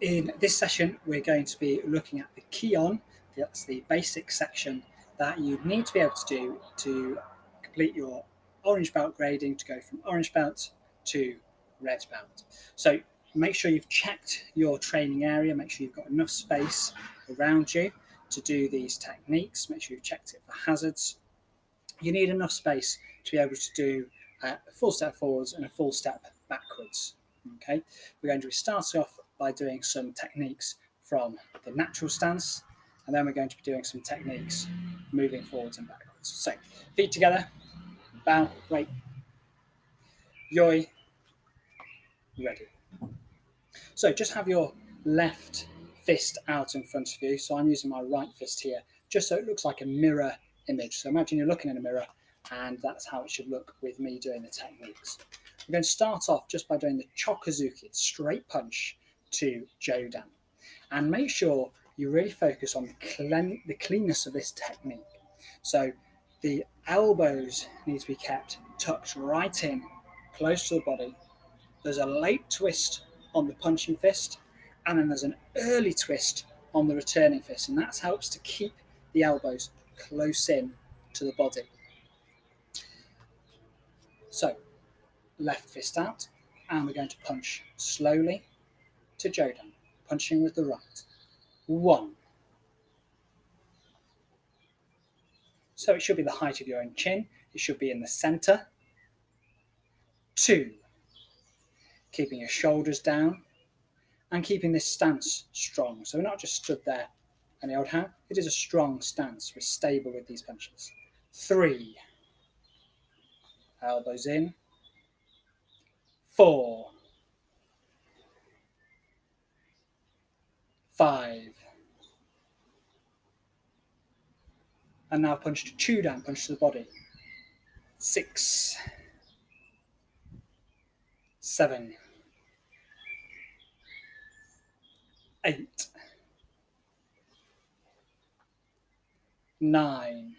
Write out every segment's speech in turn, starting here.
In this session, we're going to be looking at the Kihon. That's the basic section that you need to be able to do to complete your orange belt grading, to go from orange belt to red belt. So make sure you've checked your training area, make sure you've got enough space around you to do these techniques, make sure you've checked it for hazards. You need enough space to be able to do a full step forwards and a full step backwards. Okay, we're going to be starting off by doing some techniques from the natural stance, and then we're going to be doing some techniques moving forwards and backwards. So feet together, bow, wait, yoi, ready. So just have your left fist out in front of you. So I'm using my right fist here, just so it looks like a mirror image. So imagine you're looking in a mirror, and that's how it should look with me doing the techniques. We're going to start off just by doing the chokazuki, straight punch to Jodan. And make sure you really focus on the cleanness of this technique. So the elbows need to be kept tucked right in, close to the body. There's a late twist on the punching fist, and then there's an early twist on the returning fist, and that helps to keep the elbows close in to the body. So left fist out, and we're going to punch slowly to Jodan, punching with the right. 1. So it should be the height of your own chin. It should be in the center. 2. Keeping your shoulders down and keeping this stance strong. So we're not just stood there any old how. It is a strong stance. We're stable with these punches. 3. Elbows in. 4. 5. And now punch to Chudan, punch to the body. 6. 7. 8. 9.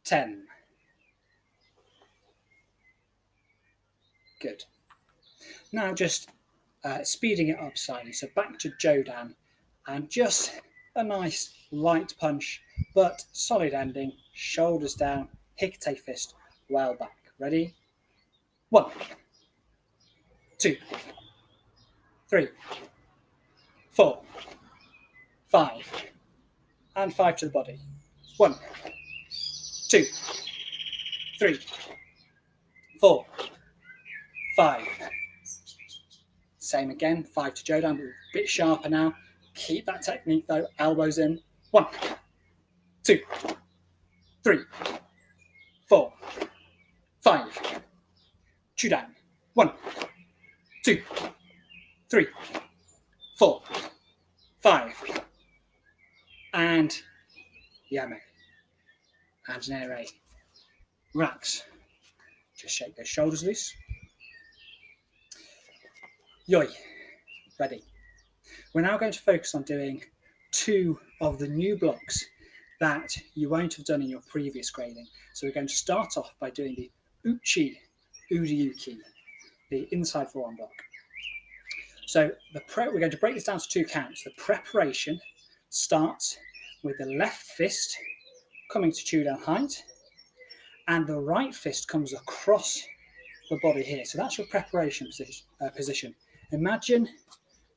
10. Good. Now just speeding it up slightly. So back to Jodan, and just a nice light punch, but solid ending. Shoulders down, hikite fist, well back. Ready? 1, 2, 3, 4, 5, and 5 to the body. 1, 2, 3, 4, 5. Same again, 5 to Jodan, but a bit sharper now. Keep that technique though, elbows in. 1, 2, 3, 4, 5. Chudan. 1, 2, 3, 4, 5. And yame. Anjanere. Relax. Just shake those shoulders loose. Yoi. Ready. We're now going to focus on doing 2 of the new blocks that you won't have done in your previous grading. So we're going to start off by doing the Uchi Uriuki, the inside forearm block. So we're going to break this down to 2 counts. The preparation starts with the left fist coming to Chudan height, and the right fist comes across the body here. So that's your preparation position. Imagine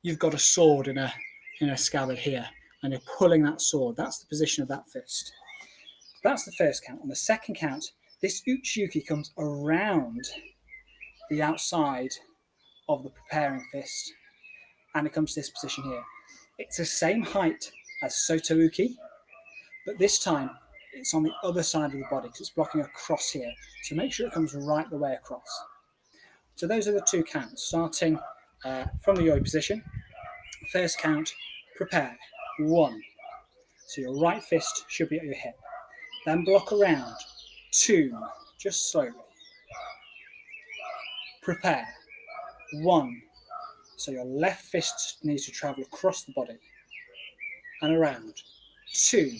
you've got a sword in a scabbard here, and you're pulling that sword. That's the position of that fist. That's the first count. On the second count, this Uchiuki comes around the outside of the preparing fist, and it comes to this position here. It's the same height as Sotouki, but this time it's on the other side of the body because it's blocking across here. So make sure it comes right the way across. So those are the 2 counts, starting from the yoi position. First count, prepare. 1. So your right fist should be at your hip. Then block around. 2. Just slowly. Prepare. 1. So your left fist needs to travel across the body and around. 2.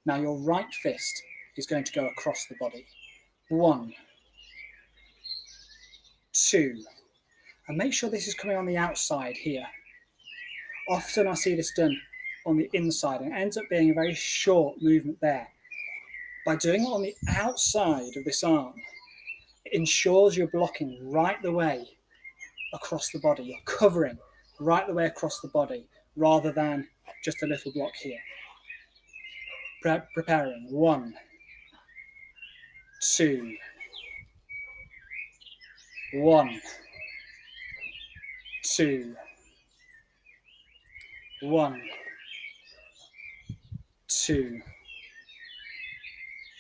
Now your right fist is going to go across the body. 1. 2. And make sure this is coming on the outside here. Often I see this done on the inside and it ends up being a very short movement there. By doing it on the outside of this arm, it ensures you're blocking right the way across the body. You're covering right the way across the body rather than just a little block here. Preparing. 1, 2, 1, 2, 1, 2,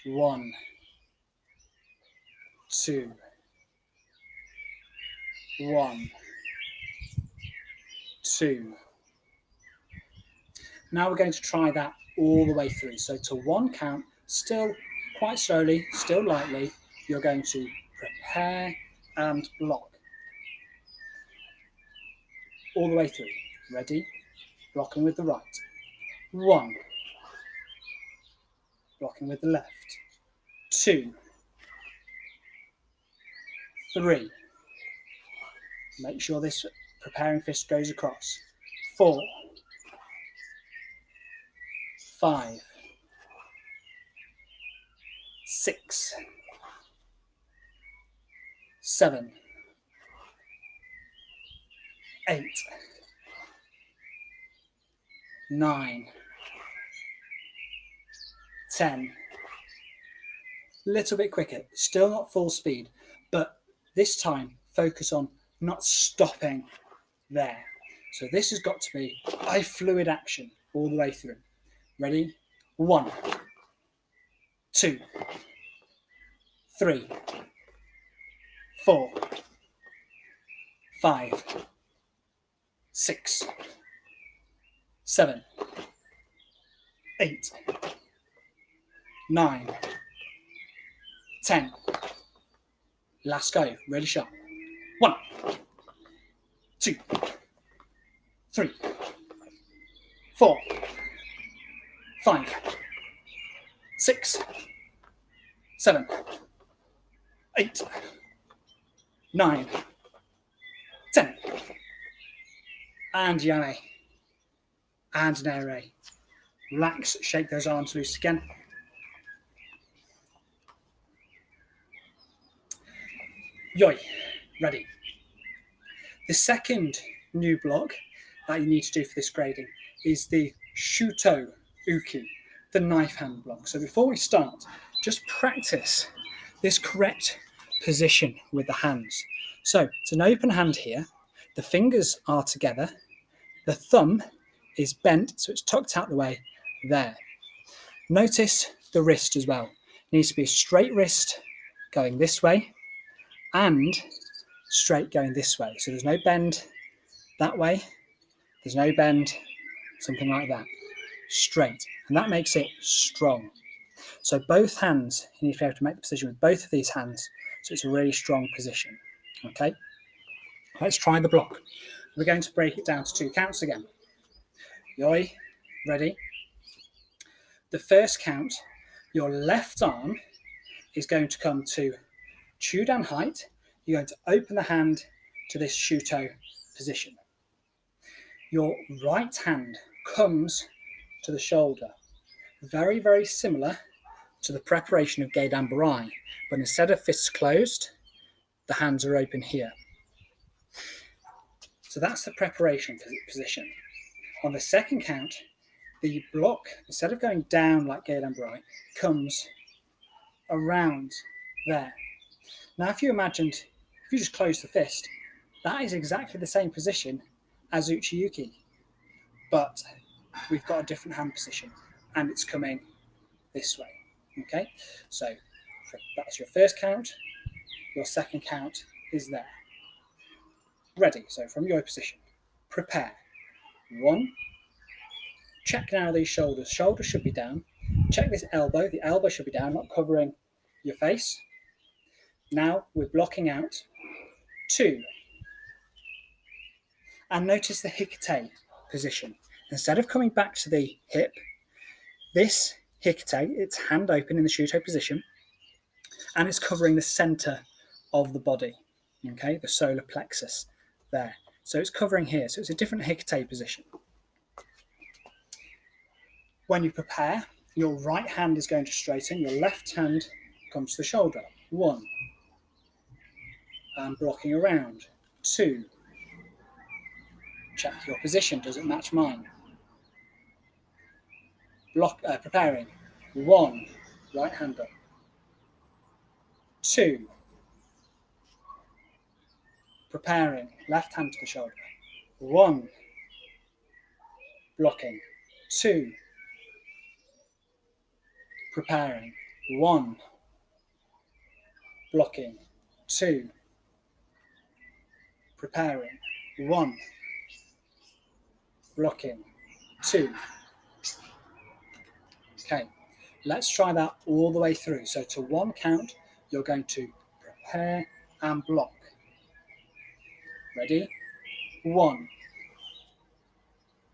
1, 2, 1, 2. Now we're going to try that all the way through. So to 1 count, still quite slowly, still lightly, you're going to prepare and block. All the way through. Ready? Blocking with the right. 1. Blocking with the left. 2. 3. Make sure this preparing fist goes across. 4. 5. 6. 7. 8. 9. 10. A little bit quicker, still not full speed, but this time focus on not stopping there. So this has got to be a fluid action all the way through. Ready? 1, 2, 3, 4, 5, 6, 7, 8, 9, 10. Last go. Really sharp. 1, 2, 3, 4, 5, 6, 7, 8, 9, 10. And yame. And nere. Relax, shake those arms loose again. Yoi. Ready. The second new block that you need to do for this grading is the Shuto Uki, the knife hand block. So before we start, just practice this correct position with the hands. So it's an open hand here. The fingers are together. The thumb is bent, so it's tucked out the way there. Notice the wrist as well. It needs to be a straight wrist going this way and straight going this way. So there's no bend that way. There's no bend, something like that. Straight. And that makes it strong. So both hands, you need to be able to make the position with both of these hands. So it's a really strong position. Okay. Let's try the block. We're going to break it down to 2 counts again. Yoi. Ready. The first count, your left arm is going to come to Chudan height. You're going to open the hand to this Shuto position. Your right hand comes to the shoulder. Very, very similar to the preparation of Geidan Barai, but instead of fists closed, the hands are open here. So that's the preparation position. On the second count, the block, instead of going down like Geidan Barai, comes around there. Now, if you imagined, if you just close the fist, that is exactly the same position as Uchiyuki, but we've got a different hand position and it's coming this way. Okay, so that's your first count. Your second count is there. Ready. So from your position, prepare. 1. Check now these shoulders. Shoulders should be down. Check this elbow. The elbow should be down, not covering your face. Now we're blocking out 2. And notice the hikite position. Instead of coming back to the hip, this hikite, it's hand open in the Shuto position, and it's covering the center of the body. okay, the solar plexus there. So it's covering here, so it's a different Hecate position. When you prepare, your right hand is going to straighten, your left hand comes to the shoulder. 1. And blocking around. 2. Check your position, does it match mine? Preparing. 1. Right hand up. 2. Preparing. Left hand to the shoulder. 1. Blocking. 2. Preparing. 1. Blocking. 2. Preparing. 1. Blocking. 2. Okay, let's try that all the way through. So to 1 count, you're going to prepare and block. Ready? 1.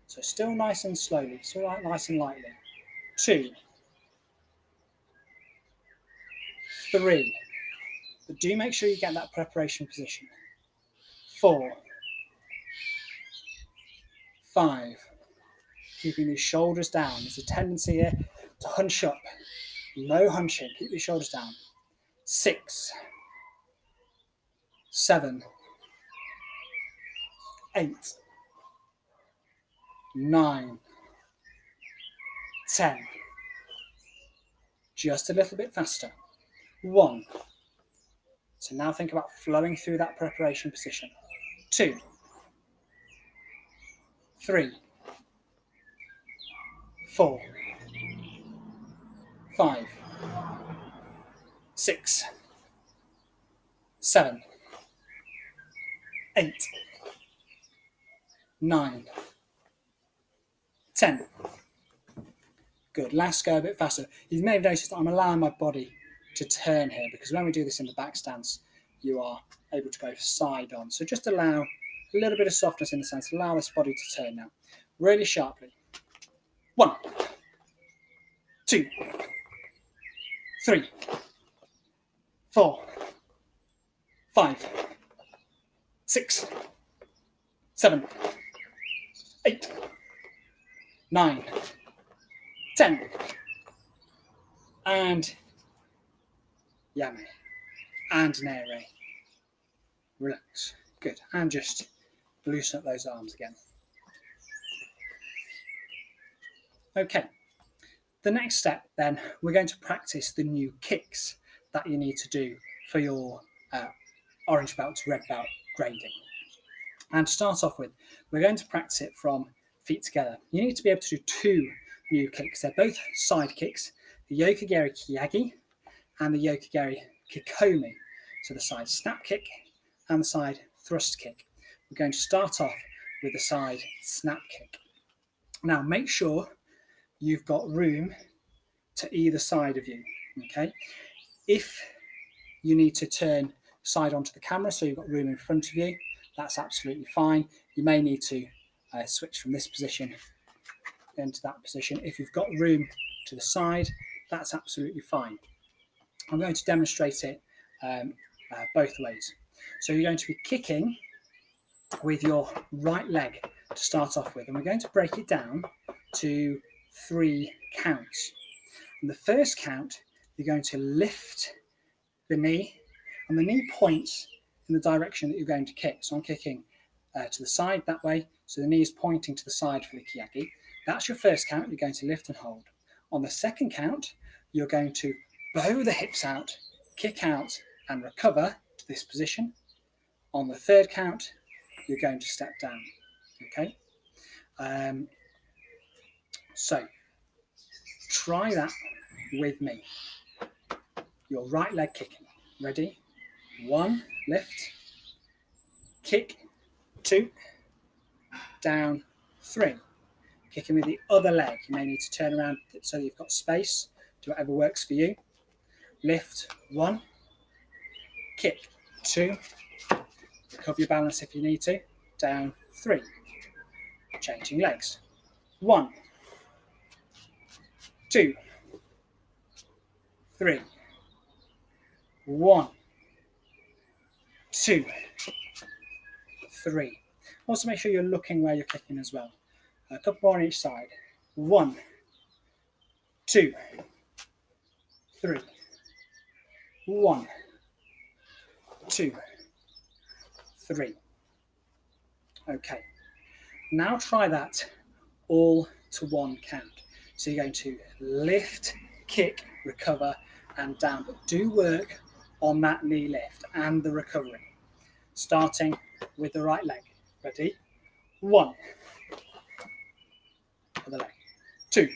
So still nice and slowly, still nice and lightly. 2. 3. But do make sure you get that preparation position. 4. 5. Keeping these shoulders down. There's a tendency here to hunch up. No hunching. Keep your shoulders down. 6. 7. 8. 9. 10. Just a little bit faster. 1. So now think about flowing through that preparation position. 2. 3. 4. 5. 6. 7. 8. 9. 10. Good. Last go a bit faster. You may have noticed that I'm allowing my body to turn here, because when we do this in the back stance, you are able to go side on. So just allow a little bit of softness in the stance. Allow this body to turn now. Really sharply. 1. 2. 3. 4. 5. 6. 7. 8. 9. 10. And Yame. And Nere. Relax. Good. And just loosen up those arms again. Okay. The next step then, we're going to practice the new kicks that you need to do for your orange belt to red belt grading. And to start off with, we're going to practice it from feet together. You need to be able to do 2 new kicks. They're both side kicks, the Yokogiri Kiyagi and the Yokogiri Kikomi. So the side snap kick and the side thrust kick. We're going to start off with the side snap kick. Now make sure you've got room to either side of you, okay? If you need to turn side onto the camera so you've got room in front of you, that's absolutely fine. You may need to switch from this position into that position. If you've got room to the side, that's absolutely fine. I'm going to demonstrate it both ways. So you're going to be kicking with your right leg to start off with, and we're going to break it down to 3 counts. And the first count, you're going to lift the knee, and the knee points in the direction that you're going to kick. So I'm kicking to the side that way, so the knee is pointing to the side for the Kiyagi. That's your first count. You're going to lift and hold. On the second count, you're going to bow the hips out, kick out and recover to this position. On the third count, you're going to step down. Okay? So try that with me. Your right leg kicking. Ready? 1, lift, kick, 2, down, 3. Kicking with the other leg. You may need to turn around so you've got space. Do whatever works for you. Lift, 1, kick, 2, recover your balance if you need to, down, 3. Changing legs. 1, 2, 3. 1, 2, 3. Also make sure you're looking where you're kicking as well. A couple more on each side. 1, 2, 3. 1, 2, 3. Okay. Now try that all to one count. So you're going to lift, kick, recover, and down. But do work on that knee lift and the recovery. Starting with the right leg. Ready? 1. Other leg. 2.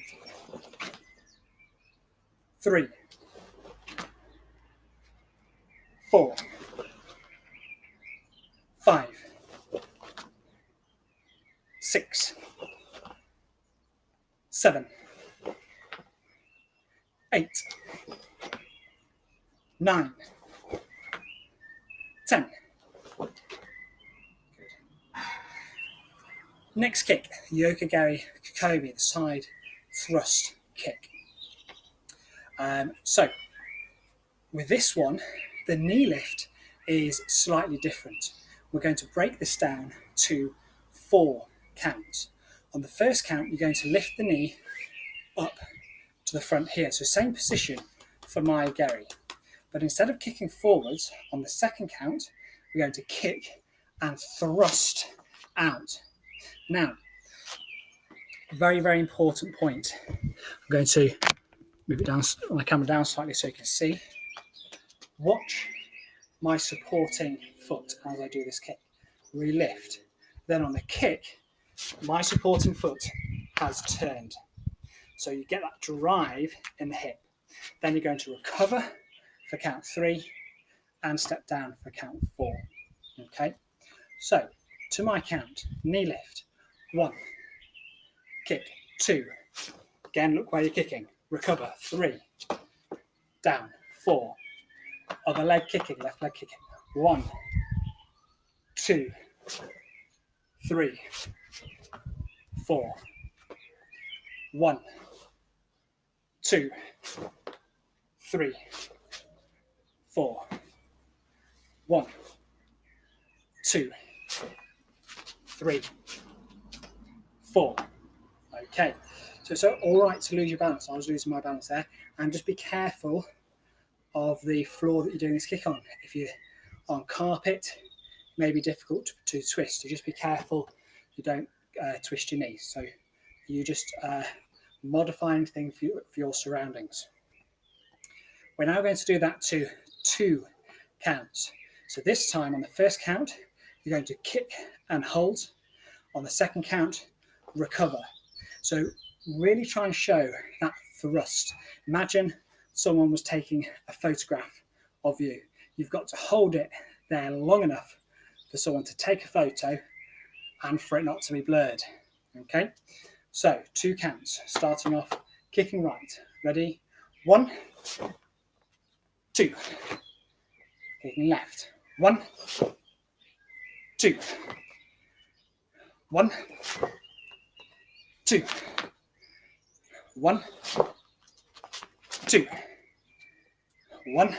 3. 4. 5. 6. 7. 8. 9. 10. Good. Next kick, Yokogari Kokomi, the side thrust kick. So with this one, the knee lift is slightly different. We're going to break this down to 4 counts. On the first count, you're going to lift the knee up to the front here. So same position for my geri. But instead of kicking forwards, on the second count, we're going to kick and thrust out. Now, very, very important point. I'm going to move it down, my camera down slightly so you can see. Watch my supporting foot as I do this kick. We lift. Then on the kick, my supporting foot has turned. So you get that drive in the hip. Then you're going to recover for count 3 and step down for count 4. Okay? So, to my count, knee lift. 1. Kick. 2. Again, look where you're kicking. Recover. 3. Down. 4. Other leg kicking, left leg kicking. 1. 2. 3. 4. 1. 2. 3. 4. 1. 2. 3. 4. Okay, so it's all right to lose your balance. I was losing my balance there. And just be careful of the floor that you're doing this kick on. If you're on carpet, it may be difficult to twist. So just be careful you don't twist your knees. So you just modify anything for your surroundings. We're now going to do that to 2 counts. So this time on the first count, you're going to kick and hold. On the second count, recover. So really try and show that thrust. Imagine someone was taking a photograph of you. You've got to hold it there long enough for someone to take a photo and for it not to be blurred. Okay, so 2 counts, starting off kicking right. Ready? 1, 2. Kicking left. 1, 2. 1, 2. 1, 2. 1,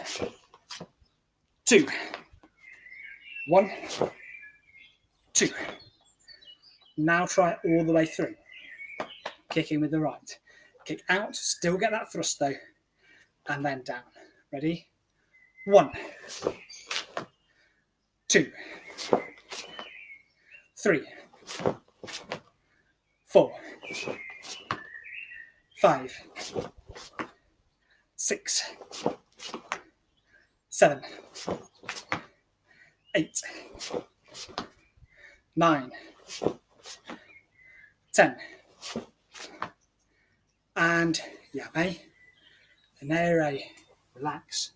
2. 1, 2. Now try it all the way through. Kicking with the right. Kick out, still get that thrust though, and then down. Ready? 1, 2, 3, 4, 5, 6, 7, 8, 9, 10. And yame, inere, relax.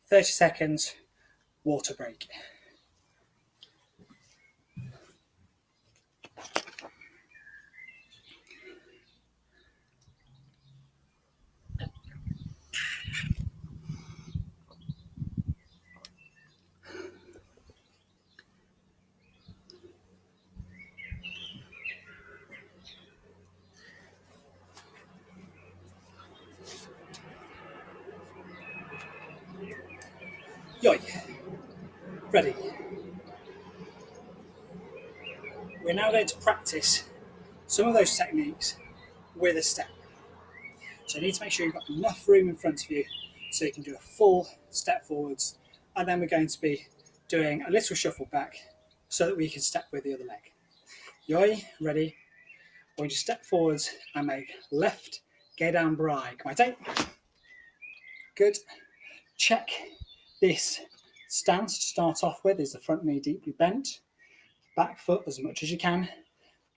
30 seconds, water break. Yoi. Ready. We're now going to practice some of those techniques with a step. So you need to make sure you've got enough room in front of you so you can do a full step forwards, and then we're going to be doing a little shuffle back so that we can step with the other leg. Yoi, ready? We're going to step forwards and make left, get down, bride. Come on, take. Good. Check this stance to start off with. Is the front knee deeply bent? Back foot as much as you can,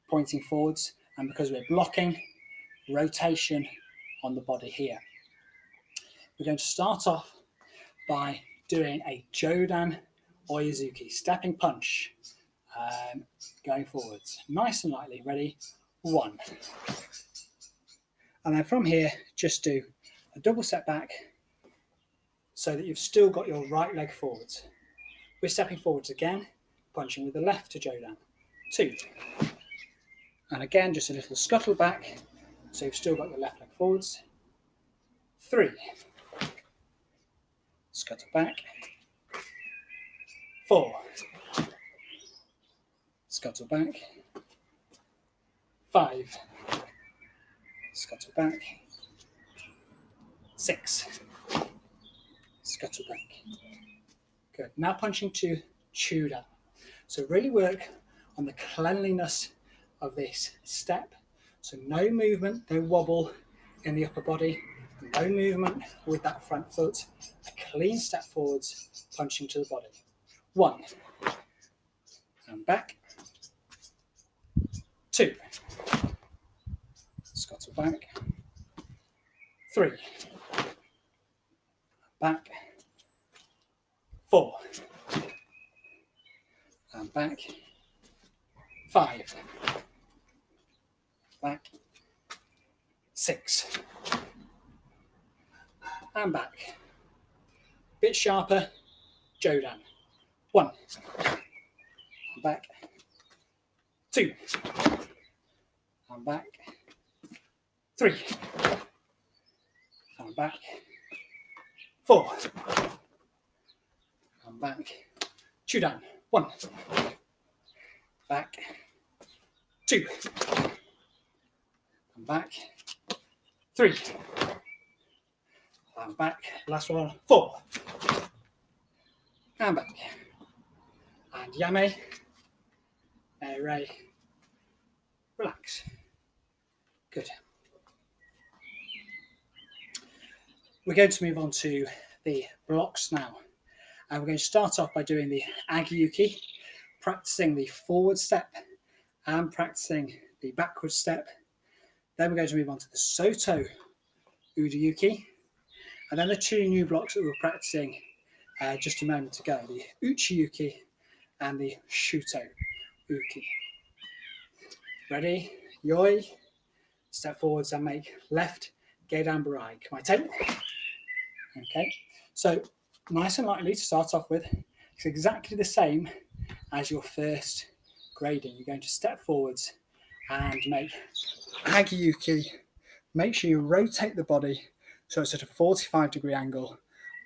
pointing forwards. And because we're blocking, rotation on the body here. We're going to start off by doing a Jodan Oyazuki, stepping punch, going forwards. Nice and lightly, ready? 1. And then from here, just do a double step back so that you've still got your right leg forwards. We're stepping forwards again, punching with the left to Jodan. 2. And again, just a little scuttle back, so you've still got your left leg forwards. 3. Scuttle back. 4. Scuttle back. 5. Scuttle back. 6. Scuttle back. Good. Now punching to Chuda. So really work on the cleanliness of this step. So no movement, no wobble in the upper body, no movement with that front foot. A clean step forwards, punching to the body. 1. And back. 2. Scuttle back. 3. Back. 4. And back. 5. Back. 6. And back. Bit sharper. Jodan. 1. And back. 2. And back. 3. And back. 4. And back. Chudan. 1. Back. 2. And back. 3. And back. Last one. 4. And back. And yame. Ere. Relax. Good. We're going to move on to the blocks now. And we're going to start off by doing the Agiyuki, practicing the forward step and practicing the backward step. Then we're going to move on to the Soto Udayuki. And then the 2 new blocks that we were practicing just a moment ago, the Uchiyuki and the Shuto Uki. Ready? Yoi. Step forwards and make left, Geidan Barai. Come on, take. Okay. So nice and lightly to start off with. It's exactly the same as your first grading. You're going to step forwards and make Agiyuki. Make sure you rotate the body so it's at a 45-degree angle.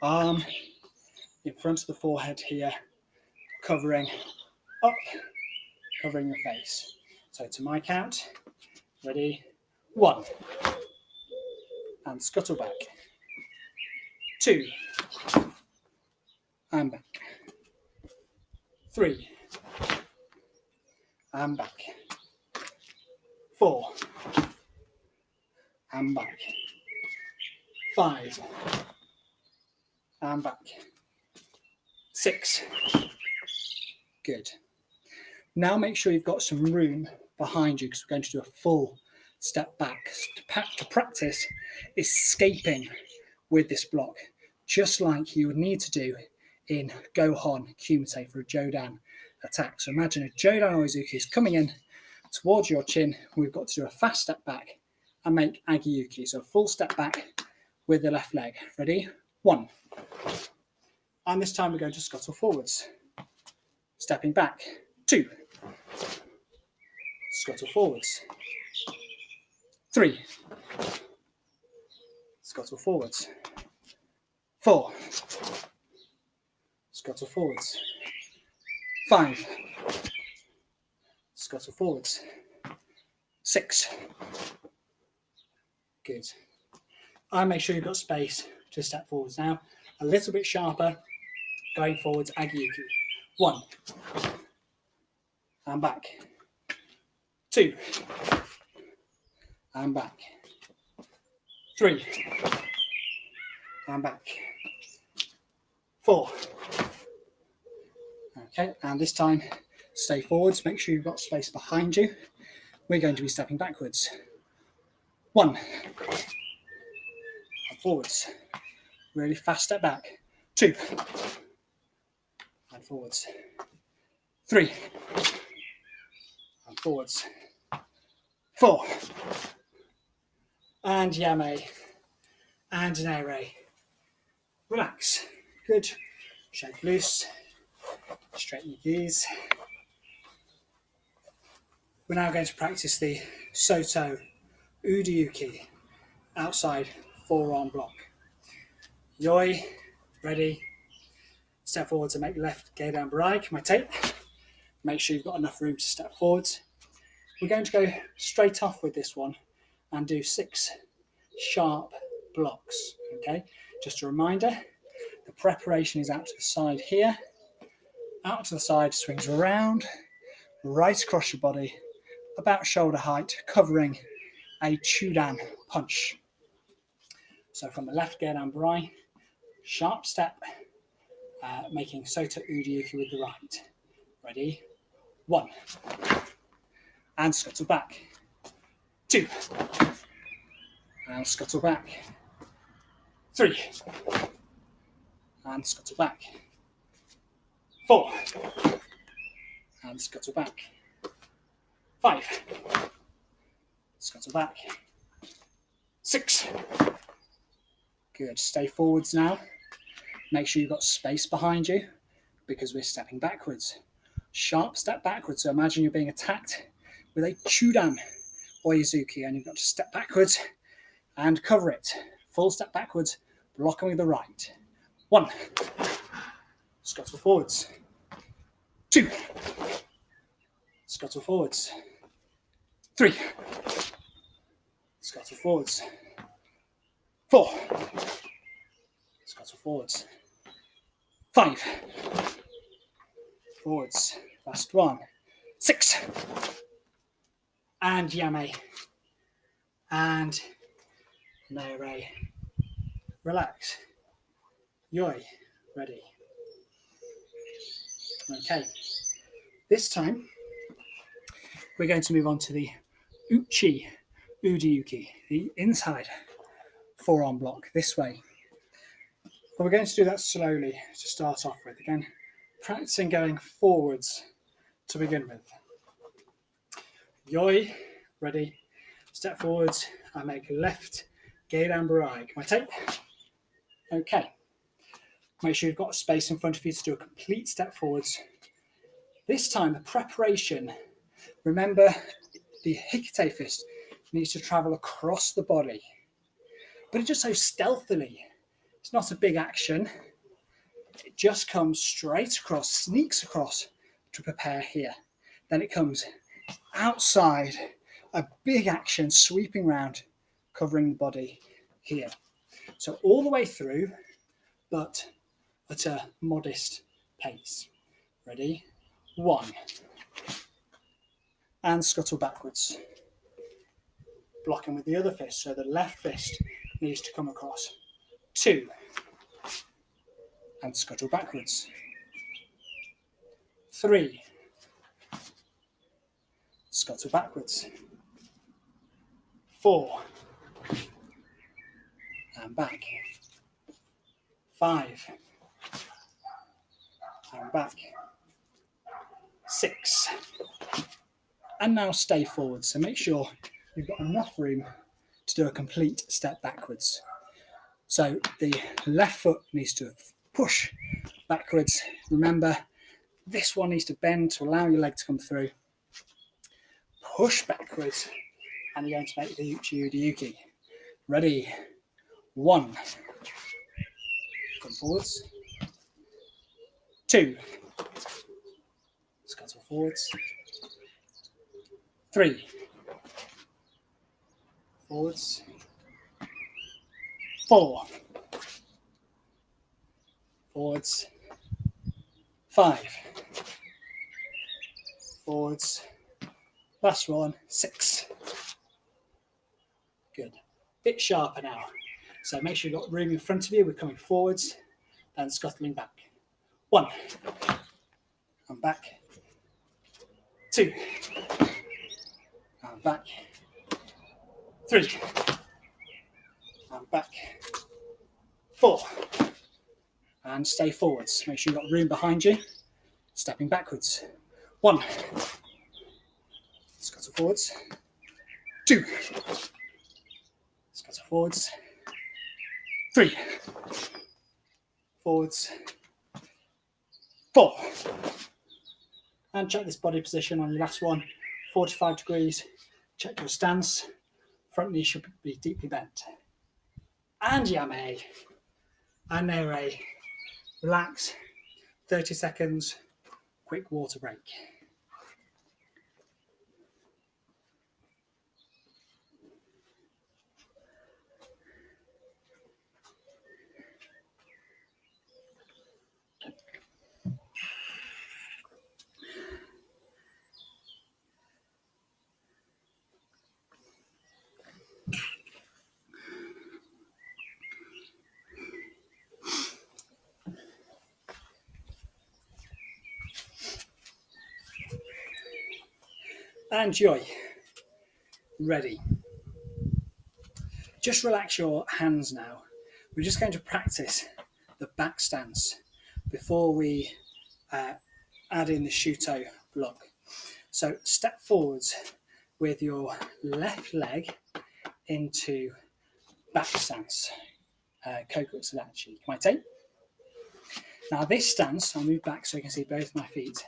Arm in front of the forehead here, covering up, covering your face. So to my count, ready? 1. And scuttle back. 2. And back. 3. And back. 4. And back. 5. And back. 6. Good. Now make sure you've got some room behind you because we're going to do a full step back. To practice escaping with this block, just like you would need to do in Gohon Kumite for a Jodan attack. So imagine a Jodan Oizuki is coming in towards your chin. We've got to do a fast step back and make Agiyuki. So a full step back with the left leg. Ready? 1. And this time we're going to scuttle forwards. Stepping back. 2. Scuttle forwards. 3. Scuttle forwards. 4. Scuttle forwards. 5. scuttle forwards. 6. Good. And make sure you've got space to step forwards now. A little bit sharper, going forwards, Agiyuki. 1. And back. 2. And back. 3. And back. 4. Okay, and this time, stay forwards. Make sure you've got space behind you. We're going to be stepping backwards. 1. And forwards. Really fast step back. 2. And forwards. 3. And forwards. 4. And yame. And nere. Relax. Good. Shake loose. Straighten your knees. We're now going to practice the Soto Udiyuki outside forearm block. Yoi, ready. Step forwards and make left gedan barai, kamaite. Make sure you've got enough room to step forwards. We're going to go straight off with this one and do 6 sharp blocks. Okay, just a reminder, the preparation is out to the side here, out to the side, swings around, right across your body, about shoulder height, covering a chudan punch. So from the left gedan barai, sharp step, making Soto Udiyuki with the right. Ready? 1. And scuttle back. 2. And scuttle back. 3. And scuttle back. 4. And scuttle back. 5. Scuttle back. 6. Good. Stay forwards now. Make sure you've got space behind you because we're stepping backwards. Sharp step backwards. So imagine you're being attacked with a chudan oizuki and you've got to step backwards and cover it. Full step backwards, blocking with the right. 1. Scuttle forwards. 2. Scuttle forwards. 3. Scuttle forwards. 4. Scuttle forwards. 5. Forwards. Last one. 6. And yame. And nere. Relax. Yoi. Ready. Okay. This time, we're going to move on to the Uchi Udiyuki, the inside forearm block, this way. But we're going to do that slowly to start off with. Again, practicing going forwards to begin with. Yoi, ready, step forwards, I make left, gedan barai. Kamaite. Okay. Make sure you've got space in front of you to do a complete step forwards. This time, the preparation, remember the hikite fist needs to travel across the body, but it just so stealthily. It's not a big action. It just comes straight across, sneaks across to prepare here. Then it comes outside, a big action sweeping round, covering the body here. So all the way through, but at a modest pace. Ready? 1. And scuttle backwards. Blocking with the other fist, so the left fist needs to come across. 2. And scuttle backwards. 3. Scuttle backwards. 4. And back. 5. And back. 6. And now stay forward. So make sure you've got enough room to do a complete step backwards. So the left foot needs to push backwards. Remember, this one needs to bend to allow your leg to come through. Push backwards, and you're going to make the Uchi Udiyuki. Ready? 1. Come forwards. 2. Scuttle forwards. 3, forwards, 4, forwards, 5, forwards, last one, 6. Good. Bit sharper now. So make sure you've got room in front of you. We're coming forwards and scuttling back. 1, and back. 2, and back. 3, and back. 4, and stay forwards. Make sure you've got room behind you. Stepping backwards. 1, scuttle forwards. 2, scuttle forwards. 3, forwards. 4, and check this body position on your last one. 45 degrees. Check your stance. Front knee should be deeply bent. And yame. And nere. Relax. 30 seconds. Quick water break. And joy. Ready. Just relax your hands now. We're just going to practice the back stance before we add in the shuto block. So step forwards with your left leg into back stance, Koko Sadachi. Kamaite. Now this stance, I'll move back so you can see both my feet.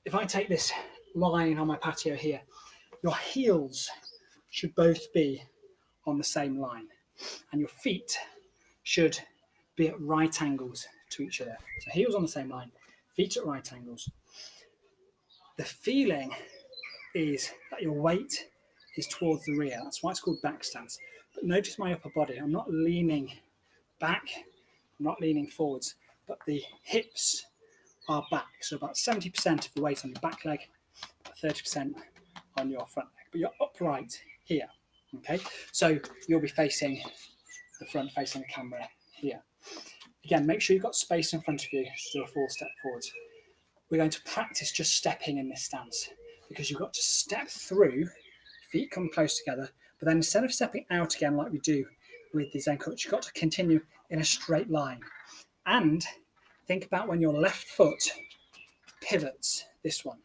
If I take this line on my patio here, your heels should both be on the same line and your feet should be at right angles to each other. So heels on the same line, feet at right angles. The feeling is that your weight is towards the rear. That's why it's called back stance. But notice my upper body. I'm not leaning back, I'm not leaning forwards, but the hips are back. So about 70% of the weight on your back leg, about 30% on your front leg. But you're upright here, okay? So you'll be facing the front, facing the camera here. Again, make sure you've got space in front of you to do a full step forwards. We're going to practice just stepping in this stance because you've got to step through, feet come close together, but then instead of stepping out again like we do with the Zen coach, you've got to continue in a straight line. And think about when your left foot pivots, this one,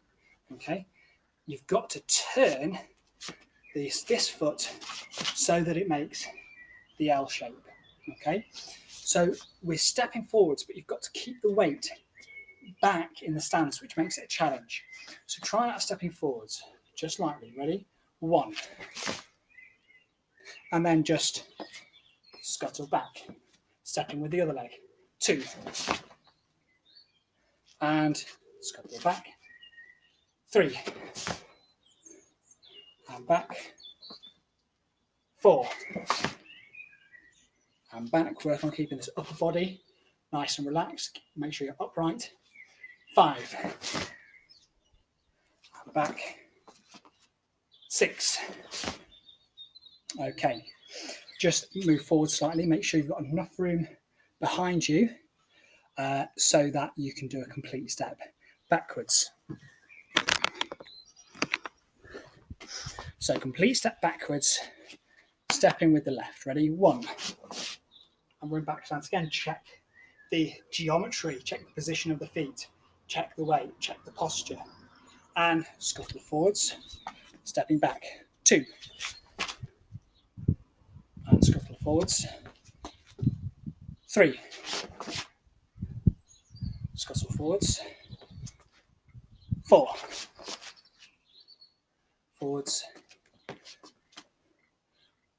okay? You've got to turn this foot so that it makes the L shape, okay? So we're stepping forwards, but you've got to keep the weight back in the stance, which makes it a challenge. So try that stepping forwards, just lightly. Ready? 1. And then just scuttle back, stepping with the other leg. 2. And scuttle back. 3. And back. 4. And back. Work on keeping this upper body nice and relaxed. Make sure you're upright. 5. And back. 6. Okay. Just move forward slightly. Make sure you've got enough room behind you so that you can do a complete step backwards. So complete step backwards, stepping with the left. Ready? 1. And we're in back stance again. Check the geometry, check the position of the feet, check the weight, check the posture. And scuttle forwards, stepping back. 2. And scuttle forwards. 3. Scuttle forwards. 4. Forwards.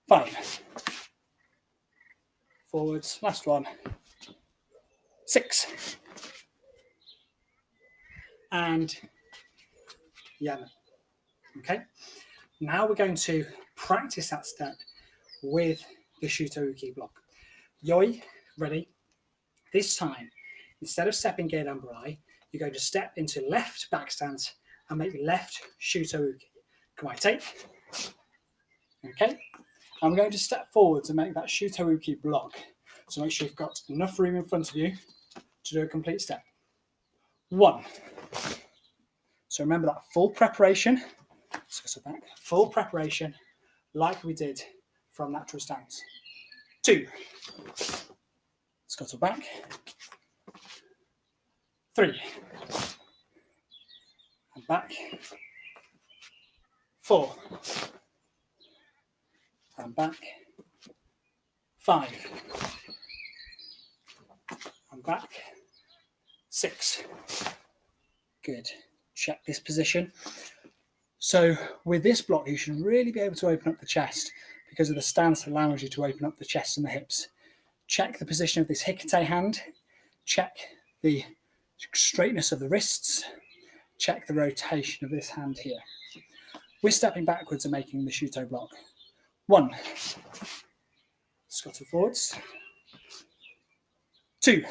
5. Forwards. Last one. 6. And yama. Okay, now we're going to practice that step with the Shuto-uki block. Yoi, ready? This time, instead of stepping Gedan Barai, you're going to step into left back stance and make left Shuto-uki. Kamaite. Okay, I'm going to step forwards and make that Shuto-uki block. So make sure you've got enough room in front of you to do a complete step. 1. So remember that full preparation. So back, full preparation, like we did from natural stance. 2. Scuttle back. 3. And back. 4. And back. 5. And back. 6. Good. Check this position. So with this block, you should really be able to open up the chest because of the stance allows you to open up the chest and the hips. Check the position of this hikite hand. Check the straightness of the wrists. Check the rotation of this hand here. We're stepping backwards and making the Shuto block. 1. Scuttle forwards. 2.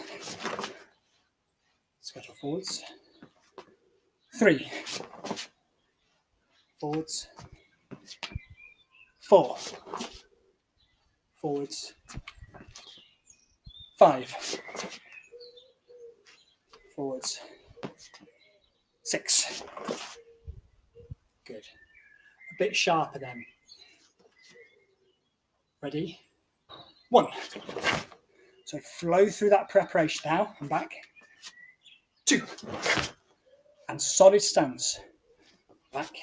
Scuttle forwards. 3. Forwards. 4. Forwards. 5. Forwards. 6. Good. A bit sharper then. Ready? 1. So flow through that preparation now and back. 2. And solid stance. Back.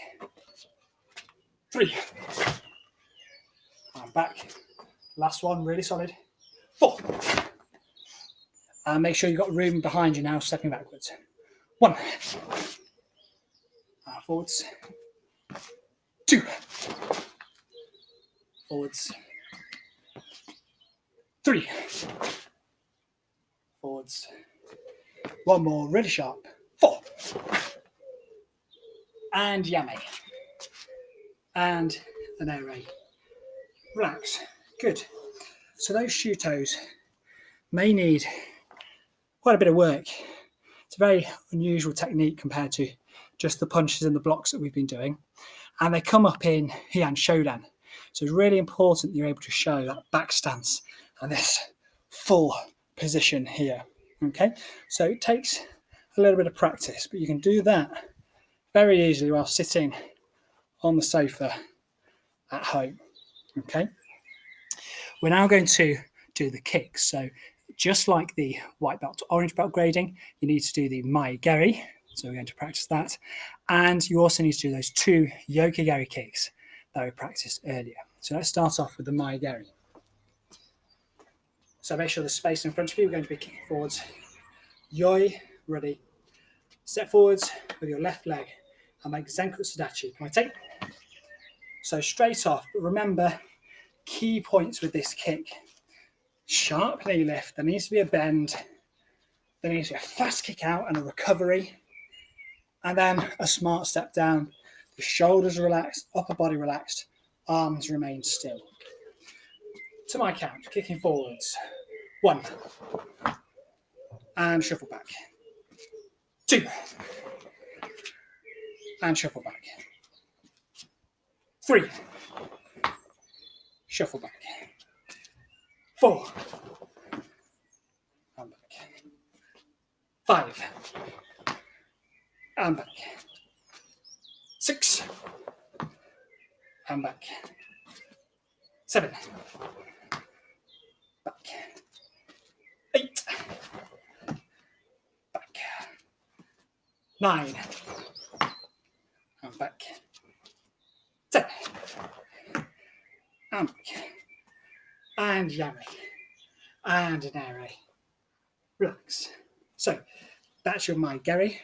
3. And back. Last one, really solid. 4. And make sure you've got room behind you now, stepping backwards. 1. Forwards. 2. Forwards. 3. Forwards. 1 more, really sharp. 4. And yame. And an air. Relax. Good. So those Shutos may need quite a bit of work. It's a very unusual technique compared to just the punches and the blocks that we've been doing. And they come up in Heian Shodan. So it's really important that you're able to show that back stance and this full position here. Okay, so it takes a little bit of practice, but you can do that very easily while sitting on the sofa at home. Okay, we're now going to do the kicks. So just like the white belt to orange belt grading, you need to do the Maigeri. So we're going to practice that. And you also need to do those 2 Yokigeri kicks that we practiced earlier. So let's start off with the Maigeri. So make sure there's space in front of you. We're going to be kicking forwards. Yoi, ready. Step forwards with your left leg and make Zenku Sudachi. Can I take? So straight off, but remember, key points with this kick. Sharp knee lift, there needs to be a bend, there needs to be a fast kick out and a recovery, and then a smart step down. The shoulders relaxed, upper body relaxed, arms remain still. To my count, kicking forwards. 1. And shuffle back. 2. And shuffle back. 3. Shuffle back. 4. And back. 5. And back. 6. And back. 7. Back. 8. Back. 9. And back. 10. And back. And yame. And an air. Relax. So that's your Maigeri.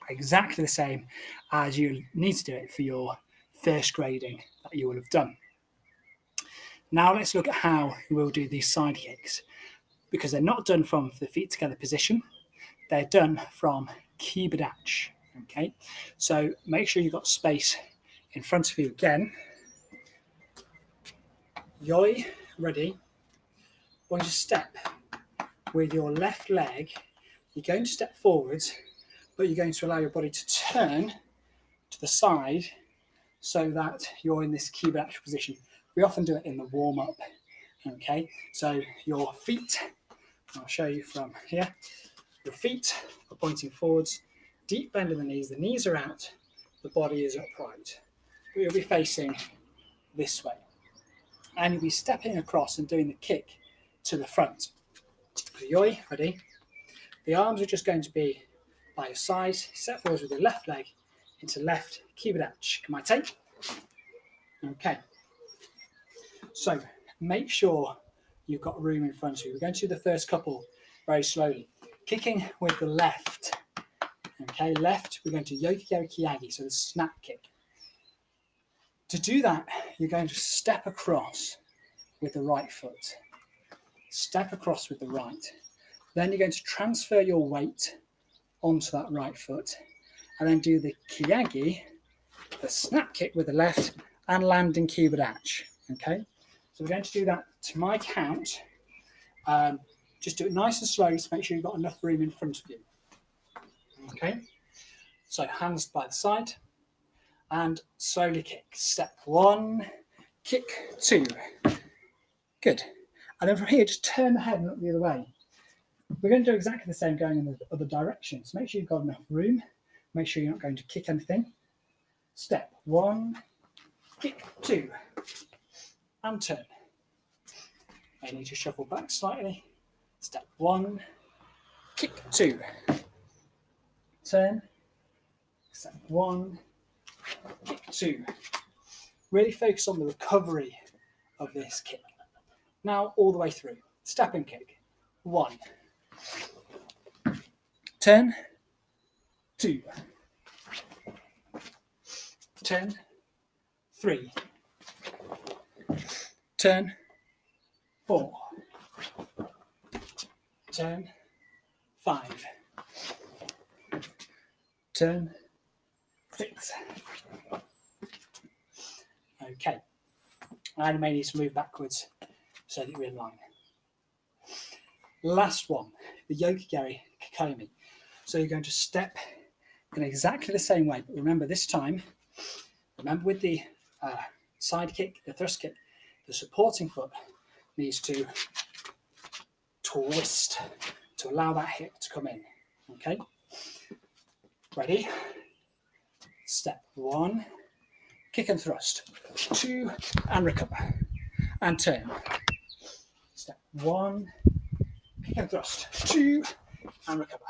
Exactly the same as you need to do it for your first grading that you will have done. Now let's look at how you will do these side kicks, because they're not done from the feet together position. They're done from kibadachi. Okay, so make sure you've got space in front of you again. Yoi, ready. When you step with your left leg, you're going to step forwards, but you're going to allow your body to turn to the side so that you're in this Kihon position. We often do it in the warm-up. Okay, so your feet, I'll show you from here. Your feet are pointing forwards, deep bend in the knees are out, the body is upright. But you'll be facing this way. And you'll be stepping across and doing the kick to the front. Yoi, ready? The arms are just going to be by your side. Step forwards with your left leg into left Kihon. Can I take? Okay. So make sure you've got room in front of you. We're going to do the first couple very slowly. Kicking with the left. Okay, left, we're going to Yokigari Kiyagi, so the snap kick. To do that, you're going to step across with the right foot. Step across with the right. Then you're going to transfer your weight onto that right foot and then do the Kiyagi, the snap kick with the left, and land in Kihon. Okay, so we're going to do that to my count. Just do it nice and slow to make sure you've got enough room in front of you. Okay, so hands by the side and slowly kick. Step 1, kick 2. Good. And then from here, just turn the head and look the other way. We're going to do exactly the same going in the other direction. So make sure you've got enough room. Make sure you're not going to kick anything. Step 1, kick 2, and turn. I need to shuffle back slightly. Step 1, kick 2, turn. Step 1, kick 2. Really focus on the recovery of this kick. Now all the way through. Step and kick. 1, turn, 2, turn, 3, turn, 4, turn, 5, turn, 6. Okay, and you may need to move backwards so that you're in line. Last one, the Yokigari Kikomi. So you're going to step in exactly the same way, but remember this time, remember with the side kick, the thrust kick, the supporting foot needs to twist to allow that hip to come in. Okay, ready? Step 1, kick and thrust, 2, and recover, and turn. Step 1, kick and thrust, 2, and recover,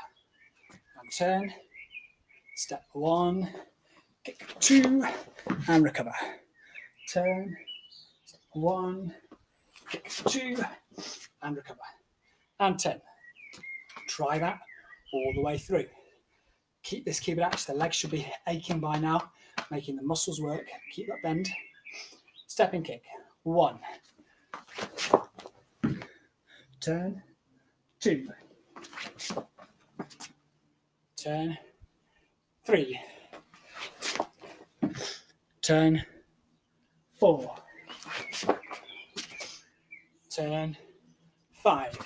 and turn. Step 1, kick 2, and recover, turn. Step 1, kick 2, and recover, and turn. Try that all the way through. Keep this Kihon. The legs should be aching by now, making the muscles work. Keep that bend. Stepping kick. 1, turn, 2, turn, 3, turn, 4, turn, 5,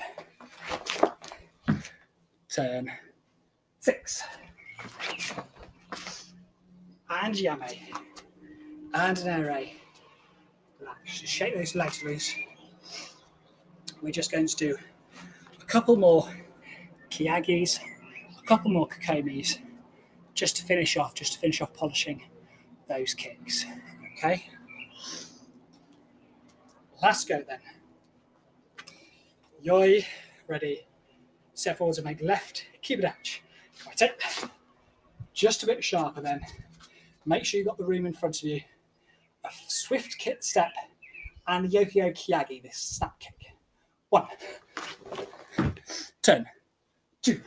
turn, 6, and yame, and an air. Relax, just shake those legs loose. We're just going to do a couple more Kiyagis, a couple more Kokomis, just to finish off polishing those kicks. Okay? Last go then. Yoi, ready. Step forwards and make left, Kihon. Right it. Just a bit sharper then. Make sure you've got the room in front of you. A swift kick step and the Yokio Kiyagi, this snap kick. 1, turn, 2,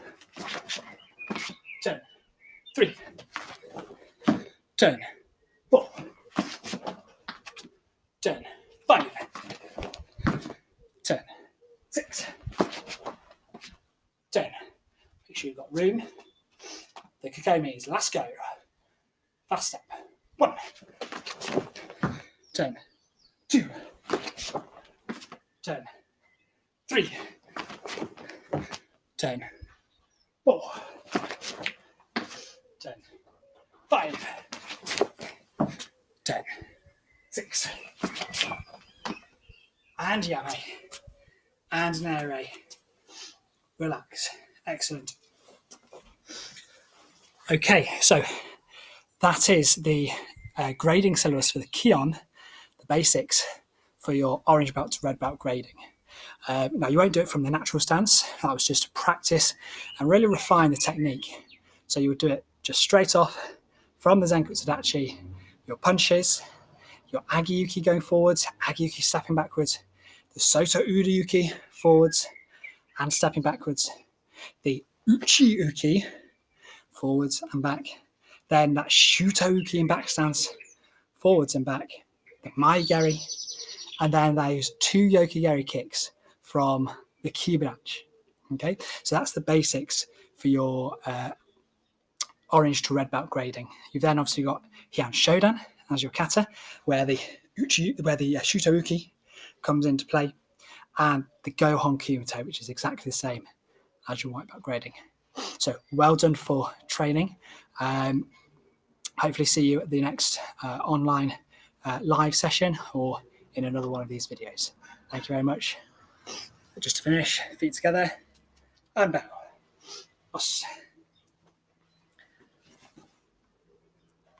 turn, 3, turn, 4, turn, 5, turn, 6, turn. Make sure you've got room. The Kokomis, last go. Fast step. 1, 10, 2, 10, 3, 10, 4, 10, 5, 10, 6, and yame, and nere. Relax. Excellent. Okay, so that is the grading syllabus for the Kihon, the basics for your orange belt to red belt grading. Now, you won't do it from the natural stance. That was just to practice and really refine the technique. So you would do it just straight off from the Zenkutsu Dachi, your punches, your Agiyuki going forwards, Agiyuki stepping backwards, the Soto Uriyuki forwards and stepping backwards, the Uchi Uki forwards and back, then that Shuto Uki in back stance, forwards and back, the Maigeri, and then those 2 Yokigeri kicks from the Kibarachi. Okay, so that's the basics for your orange to red belt grading. You've then obviously got Heian Shodan as your kata, where the Shuto Uki comes into play, and the Gohon Kumito, which is exactly the same as your white belt grading. So well done for training. Hopefully see you at the next online live session or in another one of these videos. Thank you very much. Just to finish, feet together and bow. Os.